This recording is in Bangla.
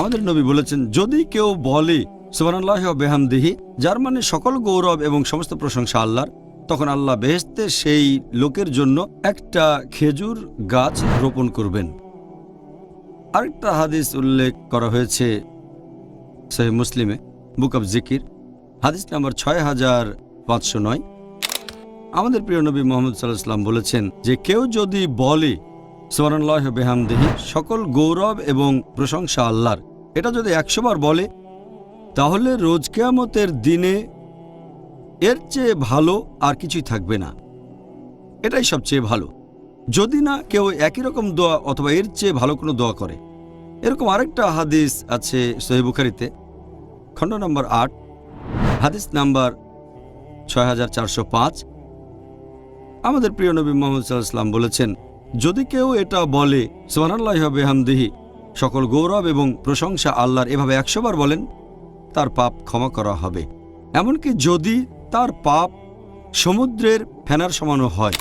আমাদের নবী বলেছেন, যদি কেউ বলে সুবহানাল্লাহি ওয়া বিহামদিহি, যার মানে সকল গৌরব এবং সমস্ত প্রশংসা আল্লাহর, তখন আল্লাহ বেহেশতে সেই লোকের জন্য একটা খেজুর গাছ রোপণ করবেন। আরেকটা হাদিস উল্লেখ করা হয়েছে সহিহ মুসলিমে, বুক অব জিকির, হাদিস নাম্বার 6509। আমাদের প্রিয় নবী মুহাম্মদ সাল্লাল্লাহু আলাইহি ওয়াসাল্লাম বলেছেন যে কেউ যদি বলে সুবহানাল্লাহি ওয়া বিহামদিহি, সকল গৌরব এবং প্রশংসা আল্লাহর, এটা যদি 100 বার বলে, তাহলে রোজ কিয়ামতের দিনে এর চেয়ে ভালো আর কিছুই থাকবে না। এটাই সবচেয়ে ভালো। যদি না কেউ একই রকম দোয়া অথবা এর চেয়ে ভালো কোনো দোয়া করে। এরকম আরেকটা হাদিস আছে সহিহ বুখারীতে, খণ্ড নম্বর 8, হাদিস নাম্বার 6405। আমাদের প্রিয় নবী মুহাম্মদ সাল্লাল্লাহু আলাইহি ওয়াসাল্লাম বলেছেন, যদি কেউ এটা বলে সুবহানাল্লাহি ওয়া বিহামদিহি, সকল গৌরব এবং প্রশংসা আল্লাহর, এভাবে 100 বার বলেন, তার পাপ ক্ষমা করা হবে, এমনকি যদি তার পাপ সমুদ্রের ফেনার সমানও হয়।